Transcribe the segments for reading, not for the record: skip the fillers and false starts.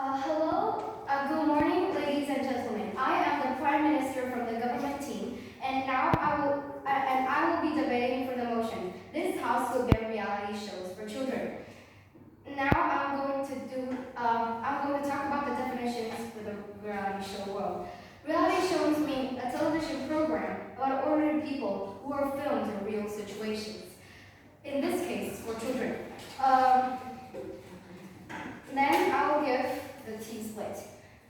Good morning, ladies and gentlemen. I am the Prime Minister from the government team, and now I will be debating for the motion. This house will bear reality shows for children. Now I'm going to talk about the definitions for the reality show world. Reality shows mean a television program about ordinary people who are filmed in real situations. In this case, for children. Then I'll give the T split.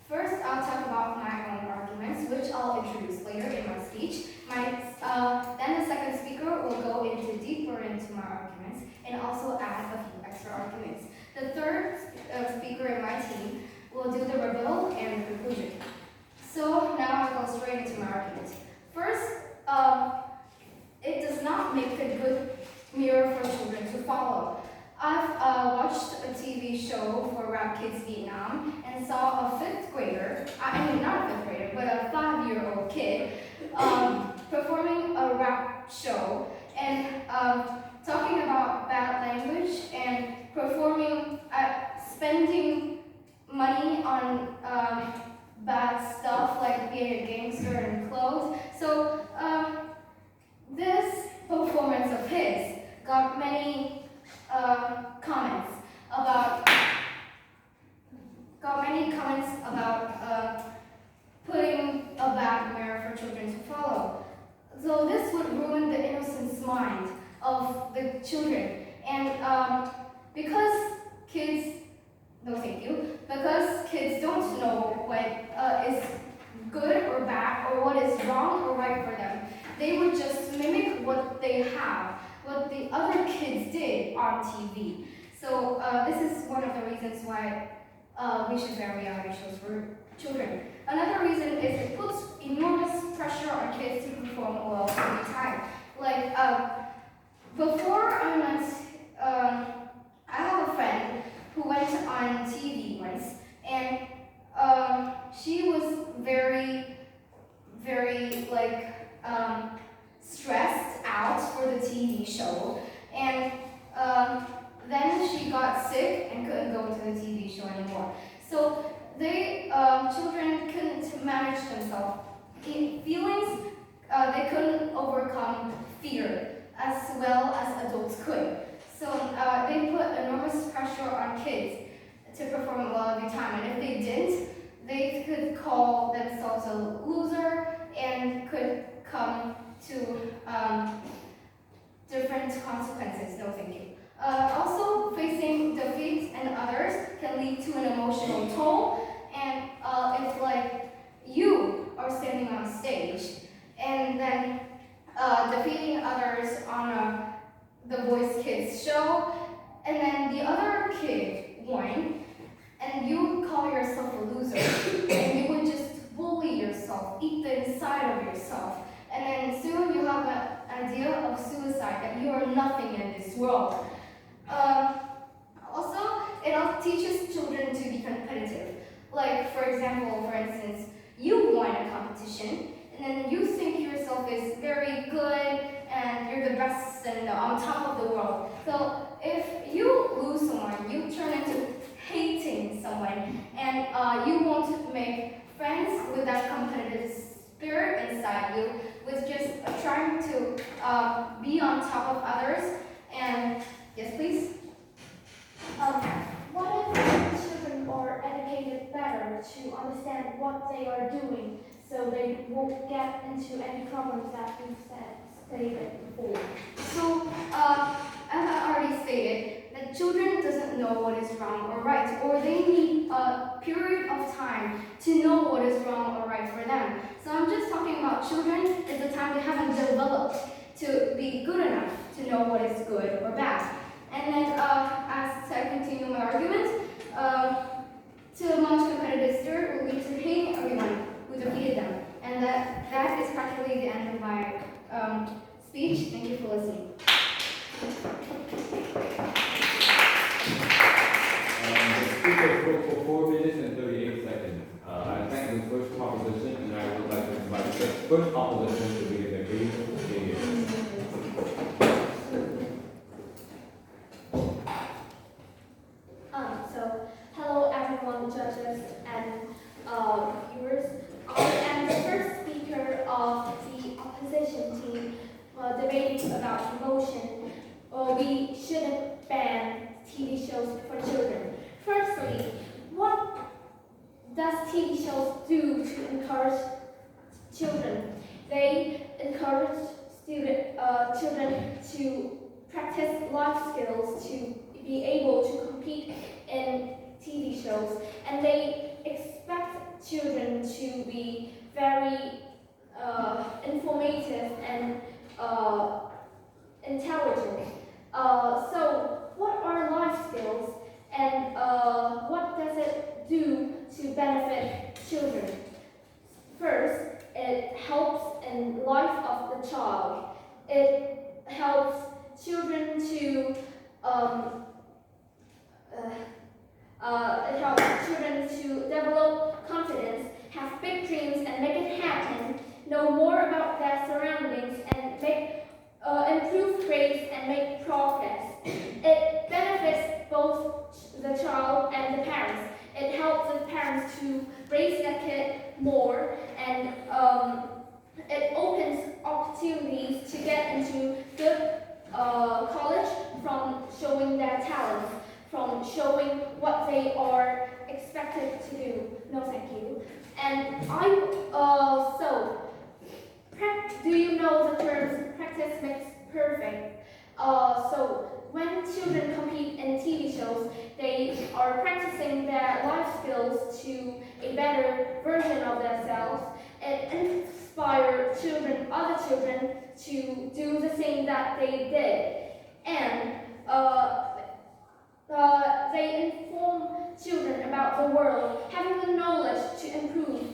First, I'll talk about my own arguments, which I'll introduce later in my speech. Then the second speaker will go deeper into my arguments and also add a few extra arguments. The third speaker in my team will do the rebuttal and the conclusion. So now I'll go straight into my argument. First, it does not make a good mirror for children to follow. I've watched a TV show for Rap Kids Vietnam and saw a fifth grader, not a fifth grader, but a 5-year-old kid performing a rap show and talking about bad language and spending money on bad stuff like being a gangster and clothes. So this performance of his got many comments about putting a bad mirror for children to follow. So this would ruin the innocent mind of the children. And because kids don't know what is good or bad or what is wrong or right for them, they would just mimic what the other kids did on TV. So this is one of the reasons why we should bear reality shows for children. Another reason is it puts enormous pressure on kids to perform well every time. Like before I went, I have a friend who went on TV once, and she was very, very stressed out for the TV show, and then she got sick and couldn't go to the TV show anymore. So children couldn't manage themselves. In feelings, they couldn't overcome fear as well as adults could. So they put enormous pressure on kids to perform well every time, and if they didn't, they could call themselves a loser and could come to different consequences. No, thank you. Also, facing defeat and others can lead to an emotional toll. And if you are standing on stage and then defeating others on the Voice Kids show, and then the other kid won, and you call yourself a loser, and you would just bully yourself, eat the inside of yourself. And then soon you have an idea of suicide, that you are nothing in this world. Also, it all teaches children to be competitive. Like, for instance, you won a competition, and then you think yourself is very good, and you're the best and on top of the world. So if you lose someone, you turn into hating someone, and you won't make friends with that competitive spirit inside you, with just trying to be on top of others. And yes, please. What if children are educated better to understand what they are doing, so they won't get into any problems that we've stated before? So, as I already stated, that children doesn't know what is wrong or right, or they need a period of time to know what is wrong or right for them. So I'm just talking about children at the time they haven't developed to be good enough to know what is good or bad. And then, as I continue my argument, too much competitive spirit will lead to hating everyone who defeated them. And that is practically the end of my speech. Thank you for listening. The speaker spoke for 4 minutes and 38 seconds. I thank the first proposition, and I would like to invite the first opposition to begin the brief. Hello everyone, judges. skills to be able to compete in TV shows, and they expect children to be very informative and intelligent. So, what are life skills, and what does it do to benefit children? First, it helps in life of the child. It helps children to develop confidence, have big dreams and make it happen, know more about their surroundings and make improve grades and make progress. It benefits both the child and the parents. It helps the parents to raise their kid more, and it opens opportunities to get into good college from showing their talents, from showing what they are expected to do. No, thank you. And do you know the terms practice makes perfect? So when children compete in TV shows, they are practicing their life skills to a better version of themselves. It inspires other children to do the same that they did. And they inform children about the world, having the knowledge to improve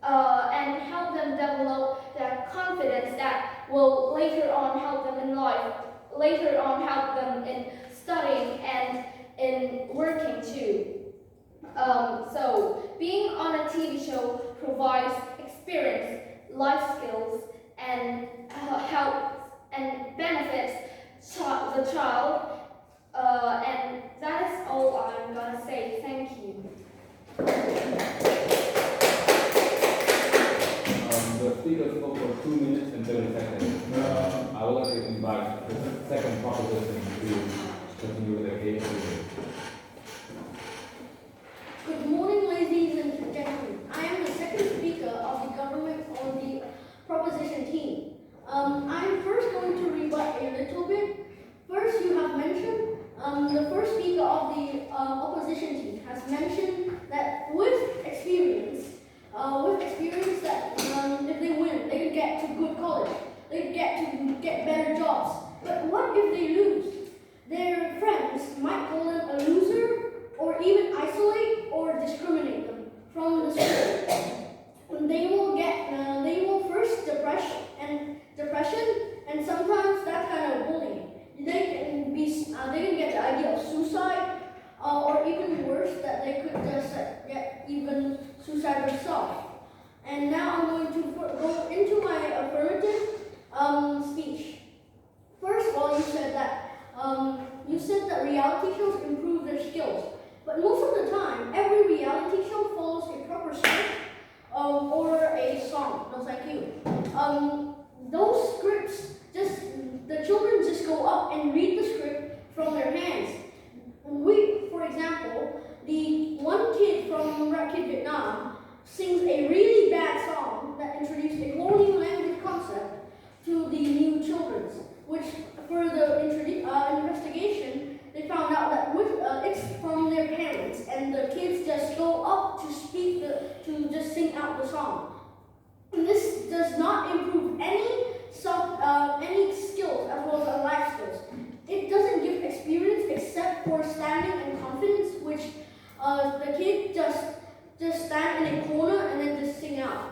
and help them develop their confidence that will later on help them in life, later on help them in studying and in working too. So being on a TV show provides experience, life skills, and helps and benefits the child. And that is all I'm gonna say. Thank you. The speaker spoke for 2 minutes and 30 seconds. I would like to invite the second proposition to continue with the case. Good morning, ladies and gentlemen. I am the second speaker of the government on the proposition team. I'm first going to rebut a little bit. First, you have mentioned, the first speaker of the opposition team has mentioned that with experience that if they win, they can get to good college, they can get better jobs. But what if they lose? Their friends might call them a loser, or even isolate or discriminate them from the school. And they will first depression, and sometimes that kind of bullying. They can get the idea of suicide, or even worse, that they could just get even suicide themselves. And now I'm going to go into my affirmative speech. First of all, you said that reality shows improve their skills. But most of the time, every reality show follows a proper script or a song. No, thank you. Those scripts, the children just go up and read the script from their hands. For example, the one kid from Rat Kid Vietnam sings a really bad song that introduced a whole new language concept to the new children's, which for the investigation, they found out that it's from their parents, and the kids just go up to just sing out the song. And this does not improve any skills as well as life skills. It doesn't give experience except for standing and confidence, which the kid just stand in a corner and then just sing out.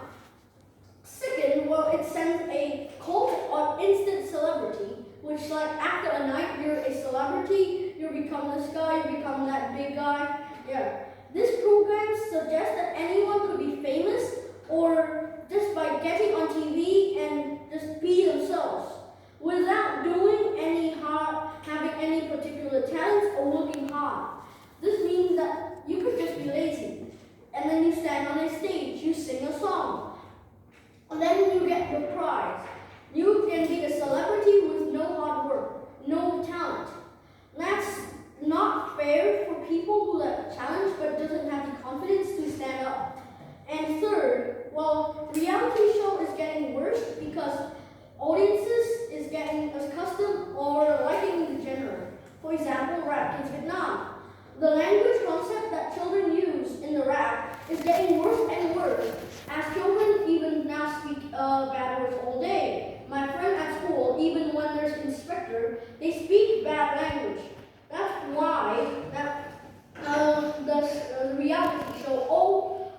Second, it sends a cult or instant celebrity, which like after a night you're a celebrity, you become this guy, you become that big guy. Yeah. This program suggests that anyone could be famous or just by getting on TV and just be themselves without doing having any particular talents or working hard. This means that you could just be lazy, and then you stand on a stage, you sing a song, and then you get the prize. You can be a celebrity with no hard work, no talent. That's not fair for people who like a challenge but doesn't have the confidence to stand up. And third, reality show is getting worse it's getting worse and worse as children even now speak bad words all day. My friend at school, even when there's inspector, they speak bad language. That's why the reality show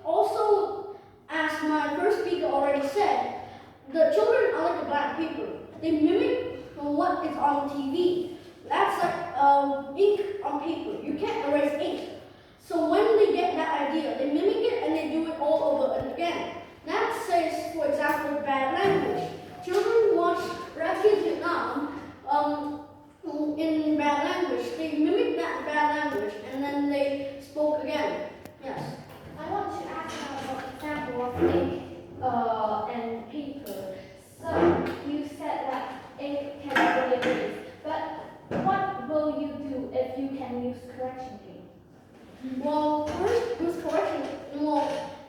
also, as my first speaker already said, the children are like a black paper. They mimic what is on TV. That's like ink on paper. You can't erase ink. So when they get that idea, they mimic it and they do it all over again. That says, for example, bad language. Children watch Red Kids Vietnam in bad language. They mimic that bad language and then they spoke again. Yes. I want to ask about an example of ink and paper. So you said that ink can be erased, but what will you do if you can use correction tape? Well, first with correction,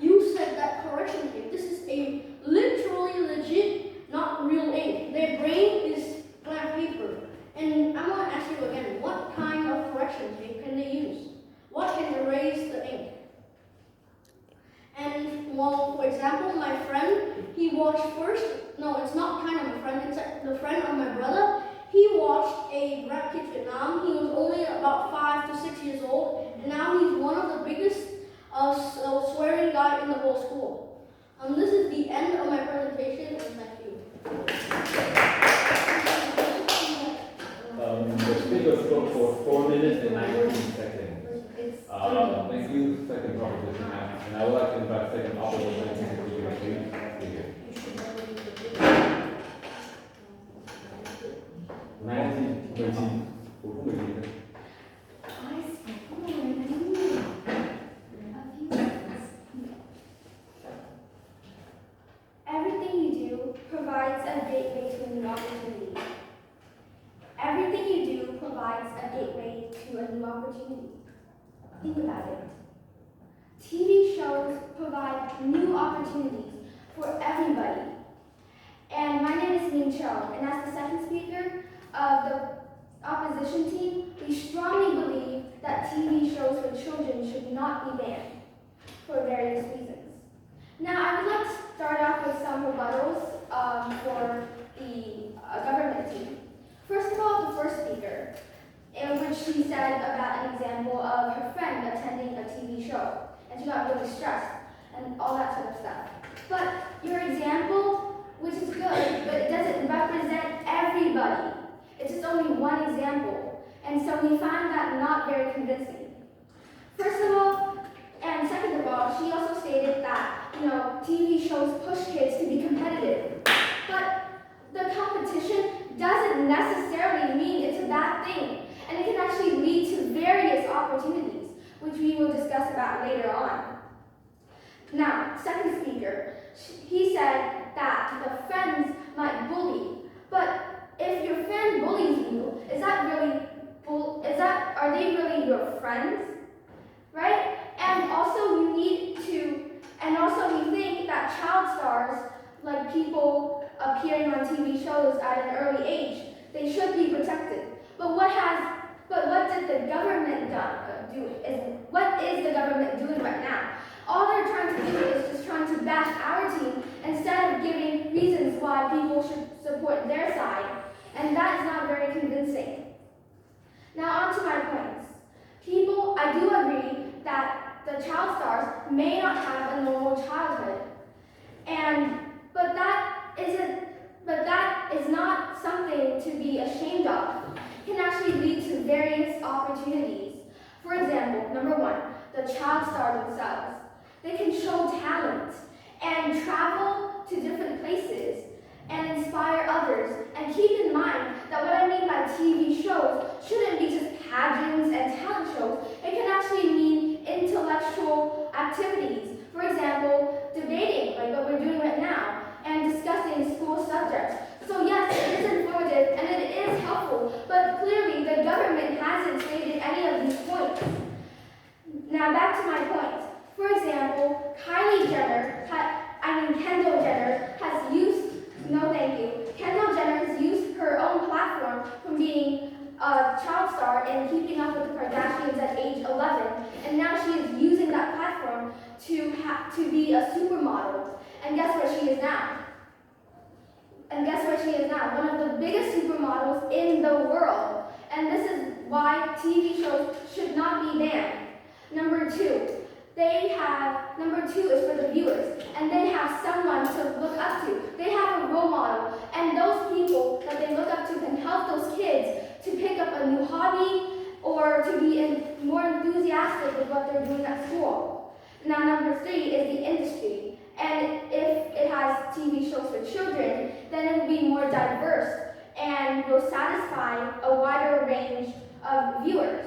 you said that correction tape. This is a literally legit, not real ink. Their brain is blank paper. And I want to ask you again, what kind of correction tape can they use? What can erase the ink? And well, for example, my friend, he watched first, no, it's not kind of my friend, it's the friend of my brother. He watched a Red Kids Vietnam. He was only about 5 to 6 years old, and now he's one of the biggest swearing guy in the whole school. This is the end of my presentation, and thank you. The speaker spoke for 4 minutes and 19 seconds. Thank you, second proposition. And I would like to invite second opposition to speak, please. Thank you. 19, 我不会听的。 Everything you do provides a gateway to a new opportunity. Everything you do provides a gateway to a new opportunity. Think about it. TV shows provide new opportunities for everybody. And my name is Ning Cho, and as the second speaker of the opposition team, we strongly believe that TV shows for children should not be banned for various reasons. Now, I would like to start off with some rebuttals for the government team. First of all, the first speaker, in which she said about an example of her friend attending a TV show, and she got really stressed and all that sort of stuff. But your example, which is good, but it doesn't represent everybody. It's just only one example, and so we find that not very convincing. First of all, and second of all, she also stated that, TV shows push kids to be competitive. But the competition doesn't necessarily mean it's a bad thing, and it can actually lead to various opportunities, which we will discuss about later on. Now, second speaker, he said that the friends might bully, but if your friend bullies you, are they really your friends? Right? And also we think that child stars, like people appearing on TV shows at an early age, they should be protected. But what did the government do? What is the government doing right now? All they're trying to do is just trying to bash our team instead of giving reasons why people should support their side. And that is not very convincing. Now on to my points. I do agree that the child stars may not have a normal childhood. But that is not something to be ashamed of. It can actually lead to various opportunities. For example, number one, the child stars themselves. They can show talent and travel to different places and inspire others. And keep in mind that what I mean by TV shows shouldn't be just pageants and talent shows. It can actually mean intellectual activities. For example, debating, like what we're doing right now, and discussing school subjects. So yes, it is informative and it is helpful, but clearly the government hasn't stated any of these points. Now back to my point. For example, Kendall Jenner has used, Kendall Jenner has used her own platform from being a child star and keeping up with the Kardashians at age 11, and now she is using that platform to be a supermodel. And guess where she is now? One of the biggest supermodels in the world. And this is why TV shows should not be banned. Number two is for the viewers, and they have someone to look up to. They have a role model, and those people that they look up to can help those kids to pick up a new hobby or to be more enthusiastic with what they're doing at school. Now, number three is the industry, and if it has TV shows for children, then it will be more diverse and will satisfy a wider range of viewers.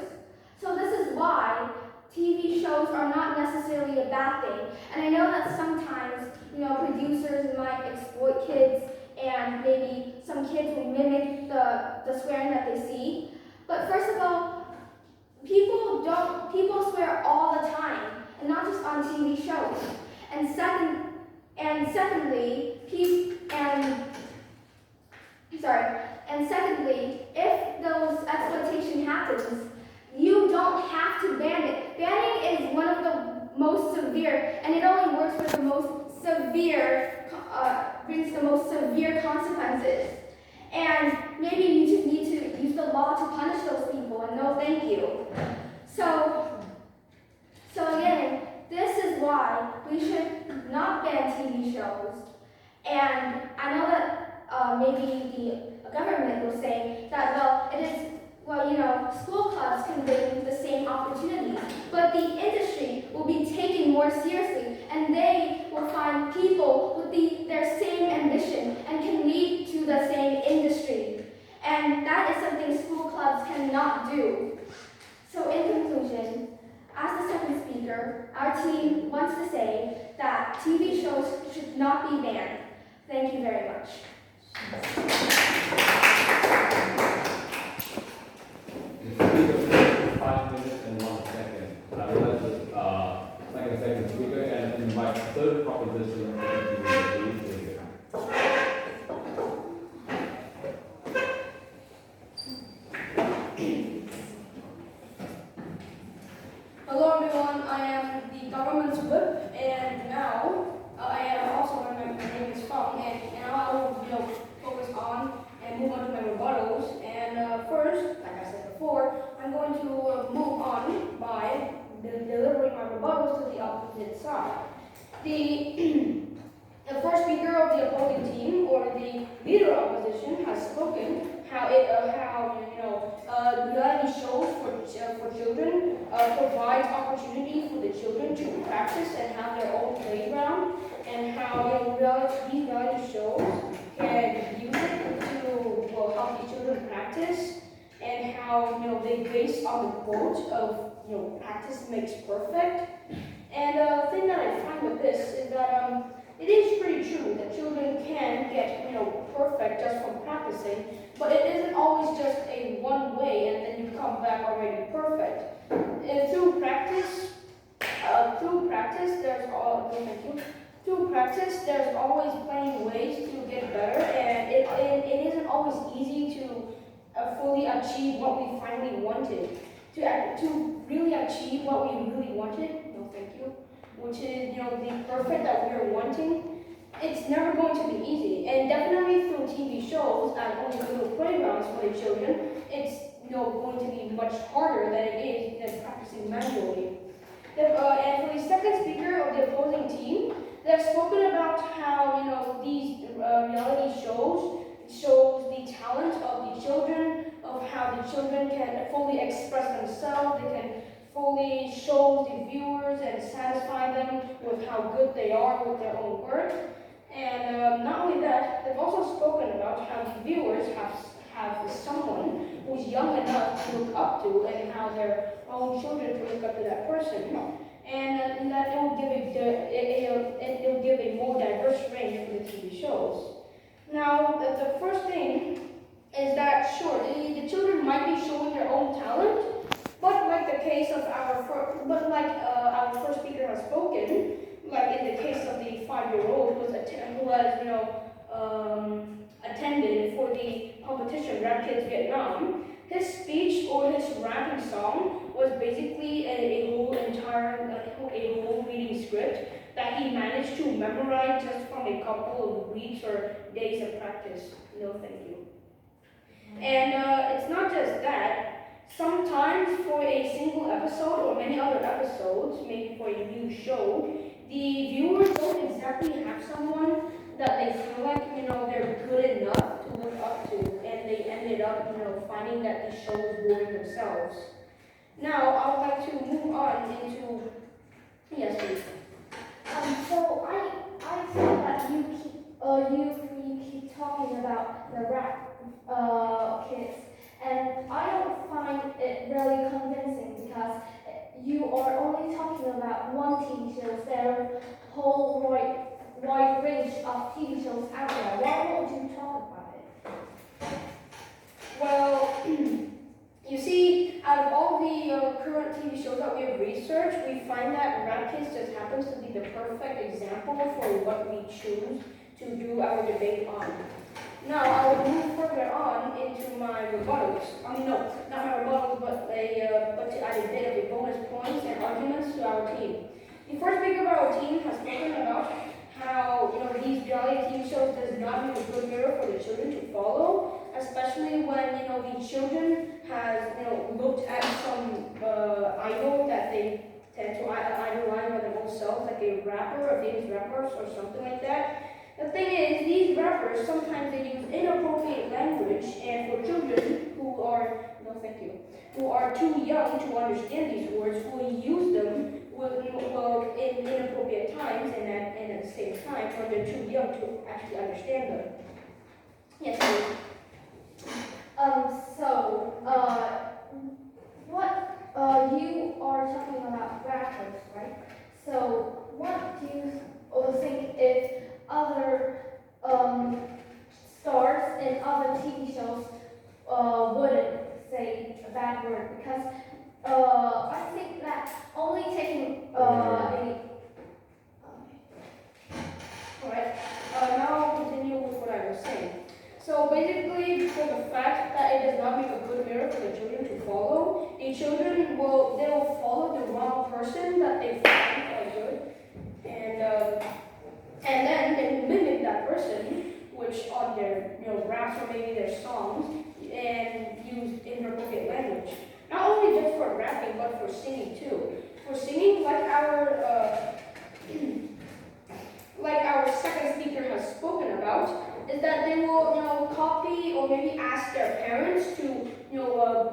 So this is why TV shows are not necessarily a bad thing. And I know that sometimes, producers might exploit kids and maybe some kids will mimic the swearing that they see. But first of all, people swear all the time, and not just on TV shows. And secondly, if those exploitation happens, you don't have to ban it. Banning is one of the most severe, and it only works for the most severe, brings the most severe consequences. And maybe you just need to use the law to punish those people, and no thank you. So again, this is why we should not ban TV shows. And I know that maybe the government will say that, school clubs can bring the same opportunities, but the industry will be taken more seriously, and they will find people with their same ambition and can lead to the same industry. And that is something school clubs cannot do. So in conclusion, as the second speaker, our team wants to say that TV shows should not be banned. Thank you very much. The speaker for 5 minutes and 1 second. I would like to second speaker and invite third proposition to the speaker. Hello everyone, I am the government's whip, and now I am also my name is Fong, and now I will focus on and move on to my rebuttals. And first, like I said before, I'm going to move on by delivering my rebuttals to the opposite side. The first speaker of the opposing team, or the leader of opposition, has spoken how reality shows for children provides opportunity for the children to practice and have their own playground, and how these reality shows can use it to help the children practice, and how they base on the quote of practice makes perfect. And the thing that I find with this is that it is pretty true that children can get perfect just from practicing, but it isn't always just a one way and then you come back already perfect. And through practice, there's always plenty ways to get better, and it isn't always easy to fully achieve what we finally wanted. To really achieve what we really wanted, which is the perfect that we are wanting, it's never going to be easy. And definitely through TV shows and only little playgrounds for the children, it's going to be much harder than it is than practicing manually. And for the second speaker of the opposing team, they've spoken about how these reality shows the talent of the children, of how the children can fully express themselves, they can fully show the viewers and satisfy them with how good they are with their own work. And not only that, they've also spoken about how the viewers have someone who's young enough to look up to, and how their own children can look up to that person. And that it will give a more diverse range for the TV shows. Now, the first thing is that, sure, the children might be showing their own talent, but like the case of our first speaker has spoken, like in the case of the 5-year-old who has attended for the competition Rap Kids Vietnam, his speech or his rapping song was basically a whole reading script that he managed to memorize just from a couple of weeks or days of practice. No, thank you. And it's not just that. Sometimes for a single episode or many other episodes, maybe for a new show, the viewers don't exactly have someone that they feel like, they're good enough to look up to, and they ended up, finding that the show was boring themselves. Now, I would like to move on into, yes, please. So I think that you keep talking about the rap kids, and I don't find it really convincing because you are only talking about one TV show. There are a whole wide range of TV shows out there. Why won't you talk about it? Well, you see, out of all the current TV shows that we have researched, we find that Rap Kids just happens to be the perfect example for what we choose to do our debate on. Now, I will move further on into my rebuttals. No, not my rebuttals, but to add a bit of a bonus points and arguments to our team. The first speaker of our team has spoken about how, these reality TV shows does not make a good mirror for the children to follow, especially when, the children has, looked at some idol that they tend to idolize by their own selves, like a rapper, a famous rapper, or something like that. The thing is, these rappers, sometimes they use inappropriate language, and for children who are, who are too young to understand these words, will use them in inappropriate times, and at the same time, when they're too young to actually understand them. Yes, please. What you are talking about rappers, right? So what do you think if other stars in other TV shows wouldn't say a bad word? Because I think that only taking Alright, now I'll continue with what I was saying. So basically, for the fact that it does not make a good mirror for the children to follow, the children will follow the wrong person that they find are good, and then they will mimic that person, which on their raps or maybe their songs, and use inappropriate language. Not only just for rapping, but for singing too. For singing, like our second speaker has spoken about, is that they will, copy or maybe ask their parents to,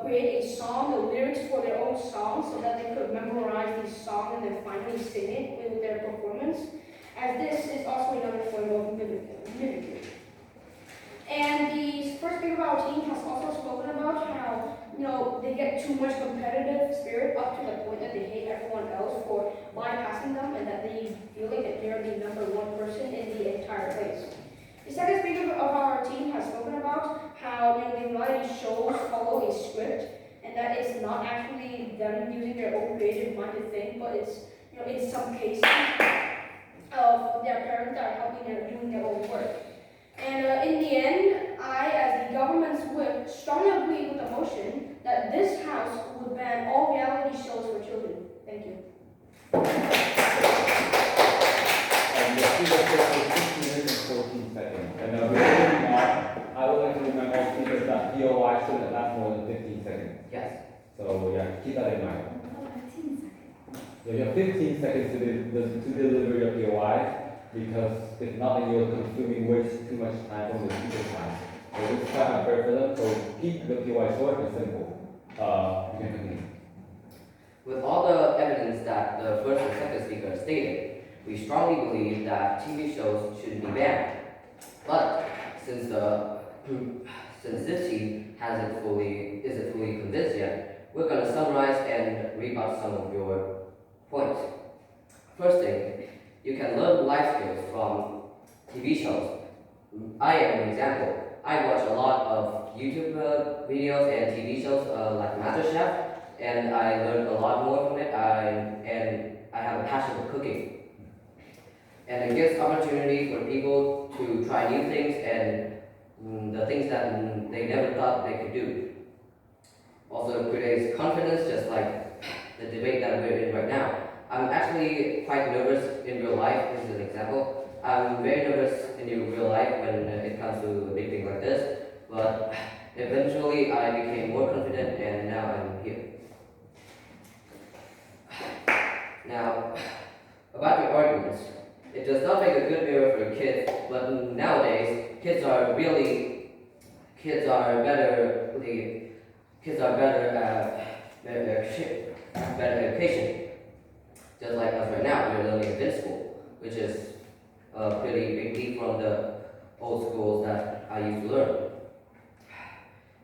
create a song, the lyrics for their own song, so that they could memorize the song and then finally sing it with their performance. As this is also another form of mimicry. And the first speaker of our team has also spoken about how, they get too much competitive spirit up to the point that they hate everyone else for bypassing them, and that they feel like that they're the number one person in the entire place. The second speaker of our team has spoken about how, the reality shows follow a script, and that it's not actually them using their own creative mind to think, but it's, in some cases, of their parents that are helping them doing their own work. And in the end, I, as the government's whip, strongly agree with the motion that this House would ban all reality shows for children. Thank you. And the speaker is 15 minutes and 14 seconds. And before moving on, I would like to remind all speakers that POI shouldn't last more than 15 seconds. Yes. So yeah, keep that in mind. 15 seconds. You have 15 seconds to deliver your POI, because if not, then you're consuming way too much time from the speaker's time. So this is quite unfair for them, so keep the POI short and simple. You can continue. With all the evidence that the first and second speaker stated, we strongly believe that TV shows should be banned. But since this team isn't fully convinced yet, we're going to summarize and rebut some of your points. First thing, you can learn life skills from TV shows. I am an example. I watch a lot of YouTube videos and TV shows like MasterChef, and I learned a lot more from it. And I have a passion for cooking. And it gives opportunity for people to try new things and the things that they never thought they could do. Also, it creates confidence, just like the debate that we're in right now. I'm actually quite nervous in real life. This is an example. I'm very nervous in real life when it comes to a big thing like this, but eventually I became more confident and now I'm here. Now, about your arguments, it does not make a good mirror for kids, but nowadays kids are better education. Just like us right now, we're learning in this school, which is a pretty big leap from the old schools that I used to learn.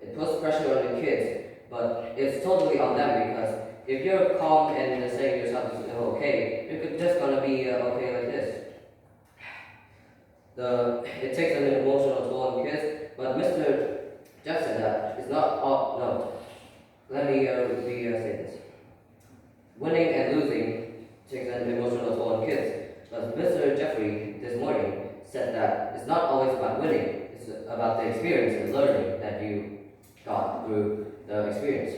It puts pressure on the kids, but it's totally on them because if you're calm and saying yourself is okay, you're just gonna be okay like this. It takes an emotional toll on kids, but Mr. Jeff said that it's not all, no. Let me say this. Winning and losing takes an emotional toll on kids, but Mr. Jeffrey this morning said that it's not always about winning, it's about the experience and learning that you got through the experience.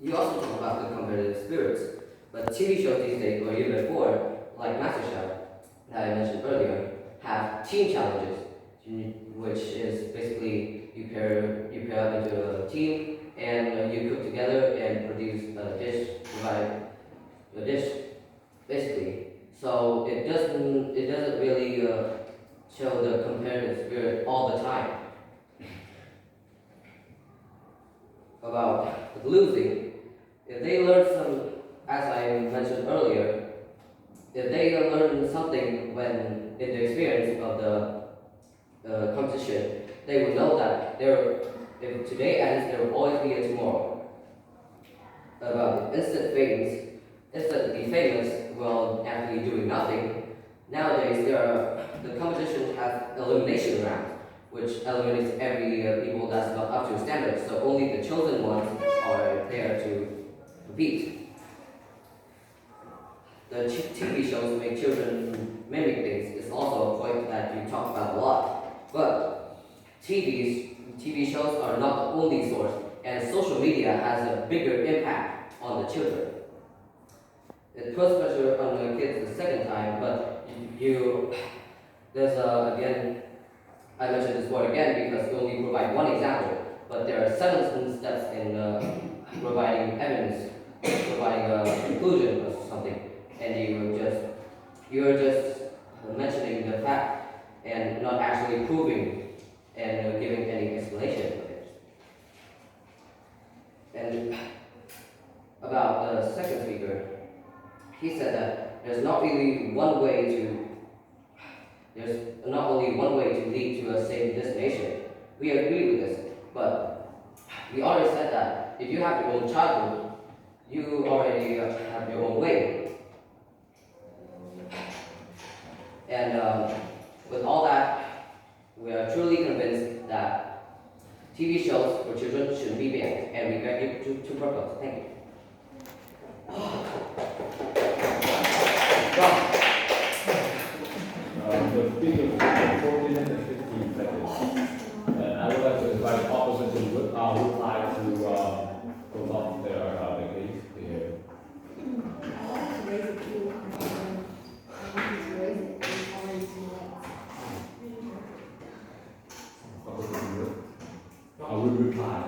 You also talk about the competitive spirits, but TV shows these days, or even before, like MasterChef, that I mentioned earlier, have team challenges, which is basically you pair up into a team and you cook together and produce provide a dish, basically. So it doesn't really show the competitive spirit all the time. About losing, if they learn as I mentioned earlier, if they learn something when in the experience of the competition, they will know that if today ends, there will always be a tomorrow. About instantly famous while actually doing nothing. Nowadays, the competition has elimination rounds, which eliminates every people that's not up to standards. So only the chosen ones are there to compete. The TV shows make children mimic things. It's also a point that you talk about a lot. But TV shows are not the only source, and social media has a bigger impact on the children. It puts pressure on the kids the second time, but again, I mentioned this word again because we only provide one example, but there are 7 steps in providing evidence, providing a conclusion or something, and you're just mentioning the fact and not actually proving and giving any explanation of it. And about the second speaker, he said that there's not only one way to lead to a safe destination. We agree with this, but we already said that if you have your own childhood, you already have your own way. And with all that, we are truly convinced that TV shows for children should be banned, and we beg you to propose. Thank you. The speaker for 4 minutes and 15 seconds. And I would like to invite opposition to reply to close off their case here. I will reply.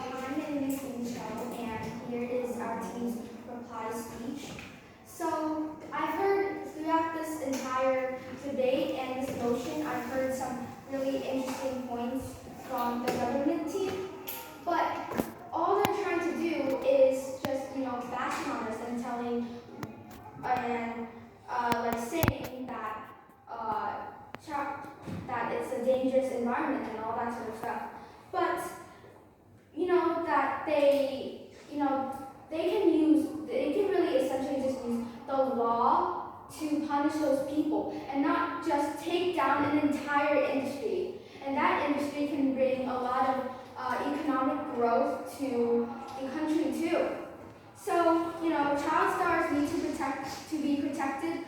My name is Michelle, and here is our team's reply speech. So, I've heard throughout this entire debate and this motion, I've heard some really interesting points from the government team, but all they're trying to do is just, bashing on us and telling, and saying that, that it's a dangerous environment and all that sort of stuff. But that they can really essentially just use the law to punish those people and not just take down an entire industry. And that industry can bring a lot of economic growth to the country too. So, child stars need to be protected.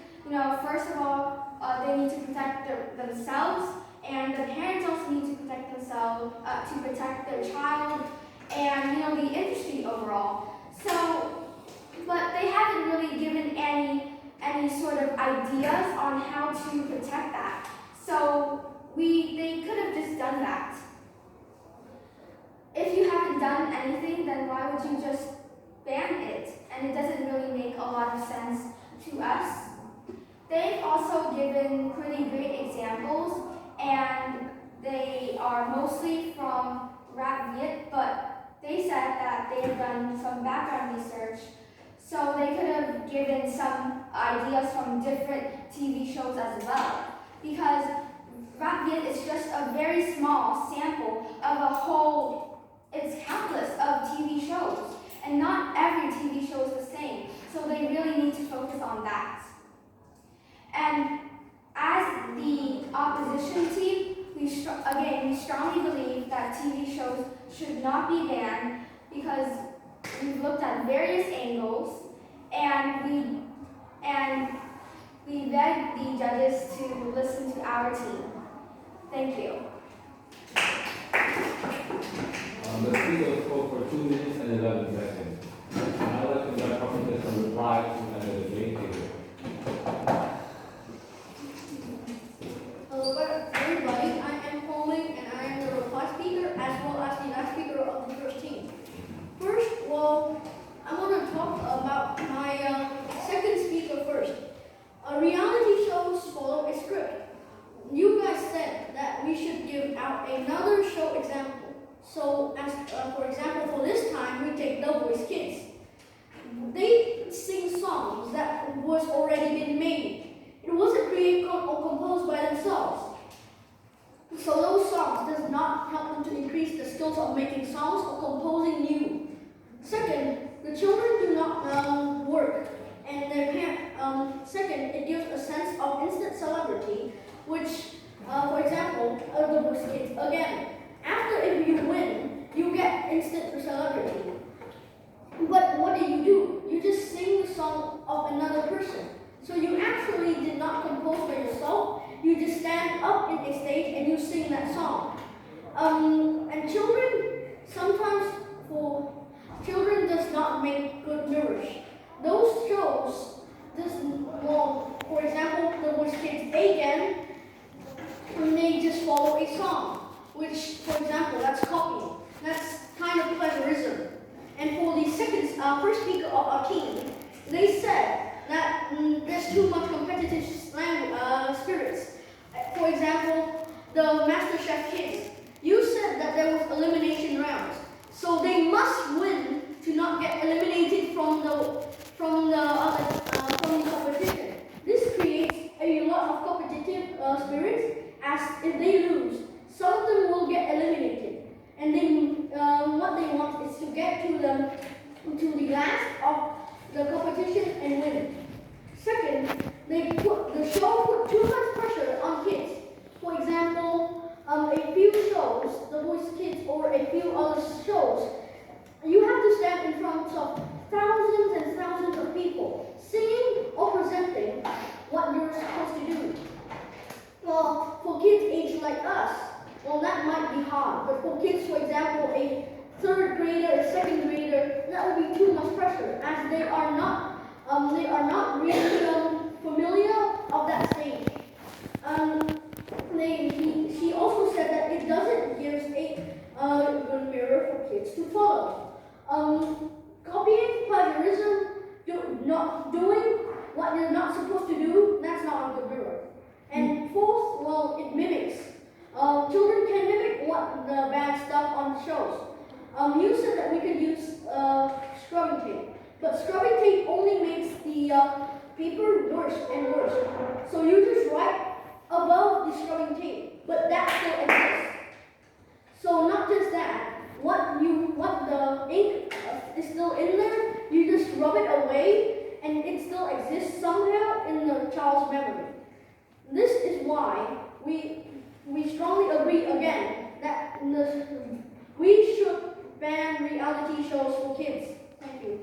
First of all, they need to protect themselves, and the parents also need to protect themselves to protect their child, and the industry overall. So, but they haven't really given any sort of ideas on how to protect that. So they could have just done that. If you haven't done anything, then why would you just ban it? And it doesn't really make a lot of sense to us. They've also given pretty great examples, and they are mostly from Rap Viet, but they said that they have done some background research, so they could have given some ideas from different TV shows as well. Because Rap Viet is just a very small sample of a whole, it's countless of TV shows, and not every TV show is the same, so they really need to focus on that. And as the opposition team, we strongly believe that TV shows should not be banned because we've looked at various angles, and we beg the judges to listen to our team. Thank you. The speaker spoke for 2 minutes and 11 seconds. Now let's invite Professor to reply to another debate here. Hello everybody, I am Pauling and I am the reply speaker as well as the last speaker of the first team. First, I want to talk about my second speaker first. Reality shows follow a script. You guys said that we should give out another show example. So, as for example, for this time, we take The Voice Kids. They sing songs that was already been made. It wasn't created or composed by themselves. So those songs does not help them to increase the skills of making songs or composing new. Second, the children do not work, and their parents. Second, it gives a sense of instant celebrity, which, for example, The Voice Kids. Again, after if you win, you get instant celebrity. But what do? You just sing the song of another person. So you actually did not compose by yourself. You just stand up in a stage and you sing that song. And children does not make good mirrors. Those shows, for example, The Voice Kids again, when they just follow a song, which, for example, that's copying. That's kind of plagiarism. And for the first speaker of our team, they said that there's too much competitive spirits. For example, the MasterChef kids. You said that there was elimination rounds, so they must win to not get eliminated from the competition. This creates a lot of competitive spirits. As if they lose, some of them will get eliminated, and then what they want is to get to the last of the competition and win. Second, the show put too much pressure on kids. For example, a few shows, The Voice Kids or a few other shows, you have to stand in front of thousands and thousands of people, singing or presenting what you're supposed to do. Well, for kids aged like us, that might be hard. But for kids, for example, a third grader, a second grader, that would be too much pressure, as they are not really familiar of that stage. She also said that it doesn't give a good mirror for kids to follow. Copying, plagiarism, not doing what you're not supposed to do, that's not a good mirror. And fourth, it mimics. Children can mimic the bad stuff on the shows. You said that we could use scrubbing tape, but scrubbing tape only makes the paper worse and worse. So you just write above the scrubbing tape, but that still exists. So not just that, what the ink is still in there, you just rub it away, and it still exists somehow in the child's memory. This is why we strongly agree again that we should ban reality shows for kids. Thank you.